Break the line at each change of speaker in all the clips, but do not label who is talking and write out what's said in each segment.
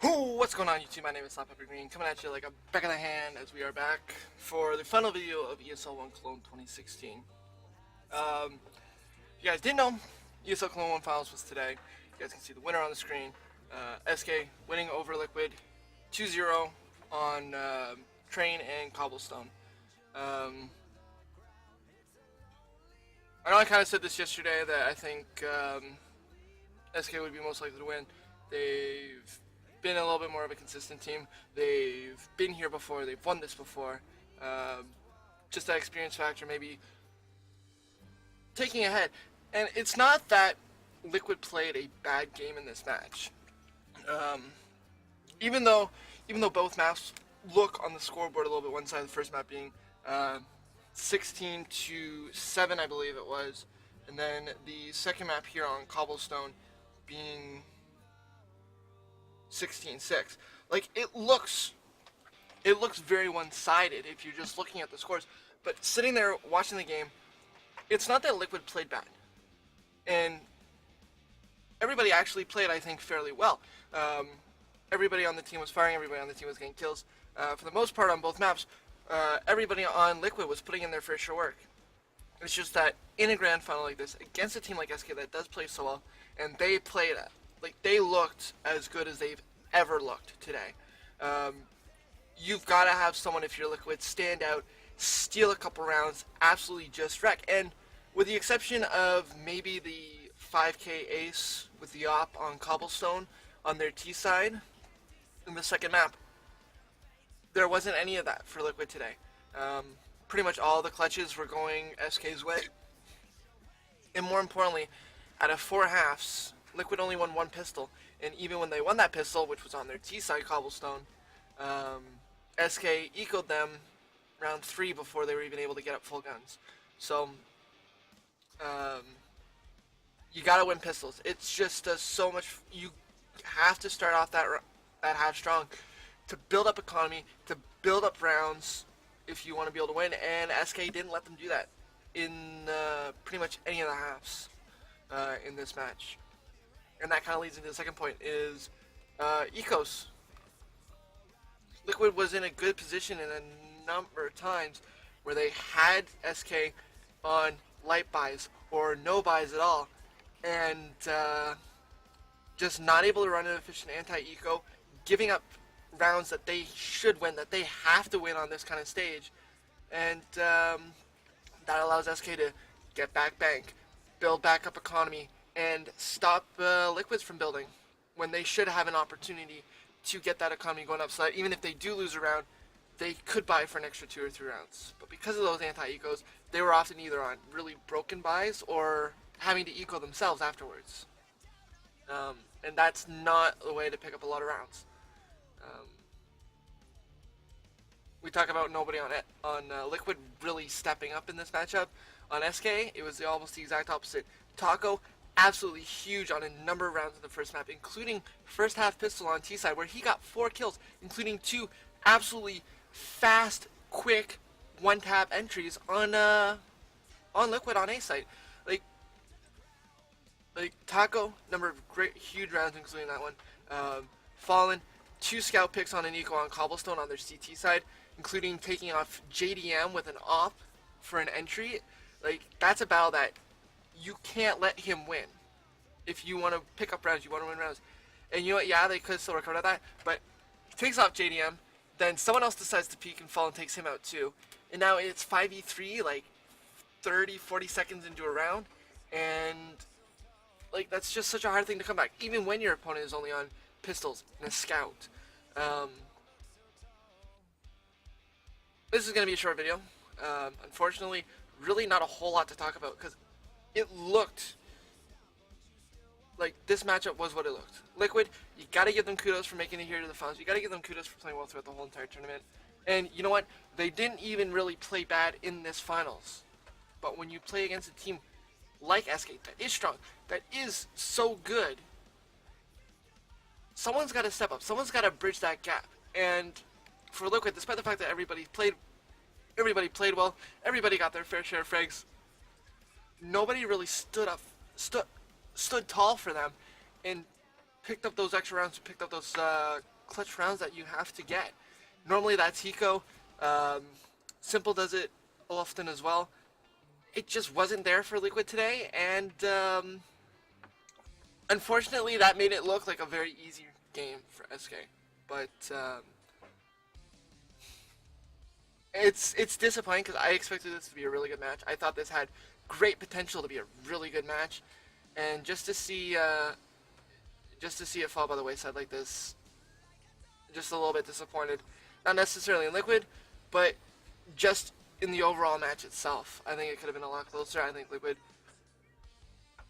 What's going on YouTube? My name is SlapHappyGreen, coming at you like a back of the hand as we are back for the final video of ESL One Cologne 2016. If you guys didn't know, ESL Cologne 1 Finals was today. You guys can see the winner on the screen. SK winning over Liquid 2-0 on Train and Cobblestone. I know I kind of said this yesterday that I think SK would be most likely to win. They've been a little bit more of a consistent team. They've been here before. They've won this before. Just that experience factor, maybe taking ahead. And it's not that Liquid played a bad game in this match. Even though both maps look on the scoreboard a little bit one-sided, the first map being 16-7, I believe it was, and then the second map here on Cobblestone being 16-6. Like, it looks very one-sided if you're just looking at the scores. But sitting there watching the game, it's not that Liquid played bad, and everybody actually played, I think, fairly well. Everybody on the team was firing. Everybody on the team was getting kills. For the most part, on both maps, everybody on Liquid was putting in their fair share work. It's just that in a grand final like this, against a team like SK that does play so well, and they played like they looked as good as they've ever looked today. You've got to have someone, if you're Liquid, stand out, steal a couple rounds, absolutely just wreck. And with the exception of maybe the 5k ace with the op on Cobblestone on their T side in the second map, there wasn't any of that for Liquid today. Pretty much all the clutches were going SK's way. And more importantly, out of 4 halves, Liquid only won 1 pistol. And even when they won that pistol, which was on their T side Cobblestone, SK ecoed them round 3 before they were even able to get up full guns. So, you gotta win pistols. It's just so much. You have to start off that half strong to build up economy, to build up rounds if you want to be able to win. And SK didn't let them do that in pretty much any of the halves in this match. And that kind of leads into the second point, is ecos. Liquid was in a good position in a number of times where they had SK on light buys or no buys at all, and just not able to run an efficient anti-eco, giving up rounds that they should win, that they have to win on this kind of stage. And that allows SK to get back bank, build back up economy, and stop Liquids from building when they should have an opportunity to get that economy going up, so that even if they do lose a round, they could buy for an extra 2 or 3 rounds. But because of those anti-ecos, they were often either on really broken buys or having to eco themselves afterwards. And that's not the way to pick up a lot of rounds. We talk about nobody on Liquid really stepping up in this matchup. On SK, it was almost the exact opposite. Taco, absolutely huge on a number of rounds in the first map, including first half pistol on T side, where he got 4 kills, including 2 absolutely fast, quick one-tap entries on Liquid on A side. Like Taco, number of great, huge rounds, including that one. Fallen, 2 scout picks on an eco on Cobblestone on their CT side, including taking off JDM with an op for an entry. Like, that's a battle that you can't let him win. If you want to pick up rounds, you want to win rounds. And you know what, yeah, they could still recover that, but he takes off JDM, then someone else decides to peek and fall and takes him out too. And now it's 5v3, like 30, 40 seconds into a round, and like, that's just such a hard thing to come back, even when your opponent is only on pistols and a scout. This is going to be a short video. Unfortunately, really not a whole lot to talk about, because it looked like this matchup was what it looked. Liquid, you got to give them kudos for making it here to the finals. You got to give them kudos for playing well throughout the whole entire tournament. And you know what? They didn't even really play bad in this finals. But when you play against a team like SK that is strong, that is so good, someone's got to step up. Someone's got to bridge that gap. And for Liquid, despite the fact that everybody played well, everybody got their fair share of frags, nobody really stood tall for them and picked up those extra rounds, picked up those clutch rounds that you have to get. Normally that's Hiko. Simple does it often as well. It just wasn't there for Liquid today, and unfortunately that made it look like a very easy game for SK. But it's disappointing because I expected this to be a really good match. I thought this had great potential to be a really good match, and just to see it fall by the wayside like this, just a little bit disappointed. Not necessarily in Liquid, but just in the overall match itself. I think it could have been a lot closer. I think Liquid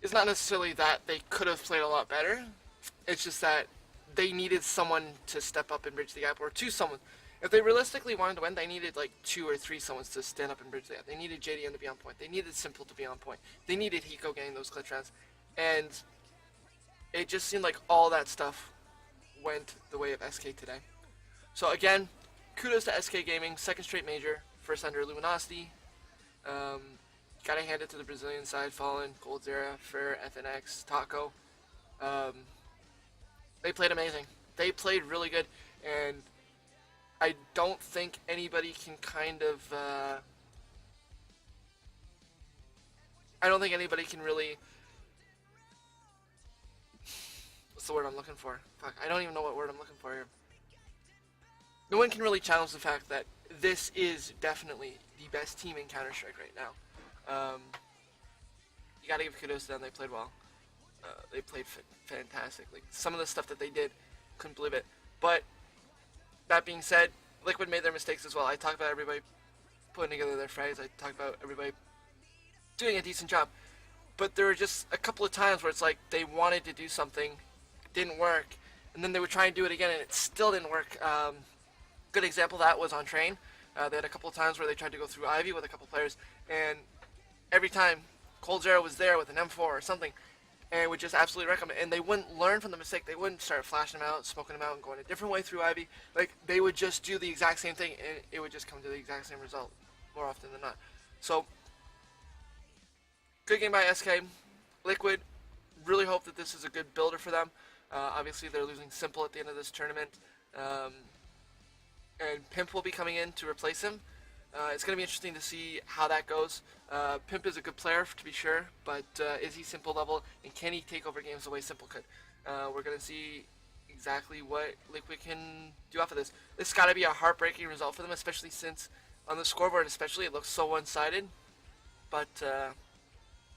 is not necessarily that they could have played a lot better. It's just that they needed someone to step up and bridge the gap, or someone. If they realistically wanted to win, they needed like 2 or 3 someones to stand up and bridge the gap. They needed JDM to be on point. They needed Simple to be on point. They needed Hiko getting those clutch rounds. And it just seemed like all that stuff went the way of SK today. So again, kudos to SK Gaming, second straight major, first under Luminosity. Gotta hand it to the Brazilian side, Fallen, Goldzera, Fer, FNX, Taco. They played amazing. They played really good, and I don't think anybody can kind of, I don't think anybody can really, what's the word I'm looking for? Fuck, I don't even know what word I'm looking for here. No one can really challenge the fact that this is definitely the best team in Counter-Strike right now. You gotta give kudos to them, they played well. They played fantastically. Some of the stuff that they did, couldn't believe it. But that being said, Liquid made their mistakes as well. I talked about everybody putting together their frags. I talked about everybody doing a decent job. But there were just a couple of times where it's like they wanted to do something, didn't work, and then they would try and do it again, and it still didn't work. Good example of that was on Train. They had a couple of times where they tried to go through Ivy with a couple players, and every time Goldzera was there with an M4 or something, and would just absolutely wreck them, and they wouldn't learn from the mistake. They wouldn't start flashing them out, smoking them out, and going a different way through Ivy. Like, they would just do the exact same thing, and it would just come to the exact same result more often than not. So, good game by SK. Liquid, really hope that this is a good builder for them. Obviously, they're losing Simple at the end of this tournament, and Pimp will be coming in to replace him. It's going to be interesting to see how that goes. Pimp is a good player, to be sure, but is he Simple level, and can he take over games the way Simple could? We're going to see exactly what Liquid can do off of this. This has got to be a heartbreaking result for them, especially since on the scoreboard especially it looks so one-sided. But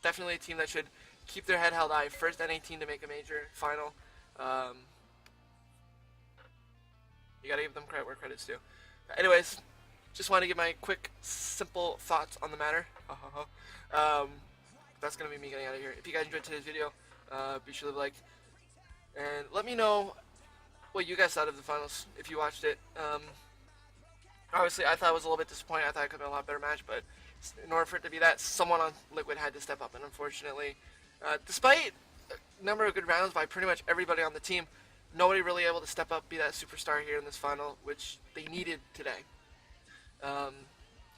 definitely a team that should keep their head held high. First NA team to make a major final. You got to give them credit where credit's due. Anyways, just want to give my quick, simple thoughts on the matter. That's going to be me getting out of here. If you guys enjoyed today's video, be sure to like. And let me know what you guys thought of the finals, if you watched it. Obviously, I thought it was a little bit disappointing. I thought it could have been a lot better match, but in order for it to be that, someone on Liquid had to step up. And unfortunately, despite a number of good rounds by pretty much everybody on the team, nobody really able to step up, be that superstar here in this final, which they needed today.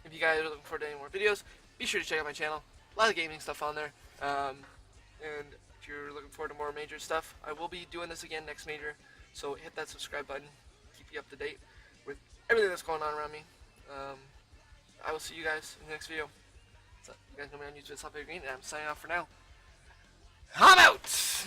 If you guys are looking forward to any more videos, be sure to check out my channel. A lot of gaming stuff on there. And if you're looking forward to more major stuff, I will be doing this again next major. So hit that subscribe button. Keep you up to date with everything that's going on around me. I will see you guys in the next video. So, you guys know me on YouTube as SlapHappyGreen, and I'm signing off for now. I'm out!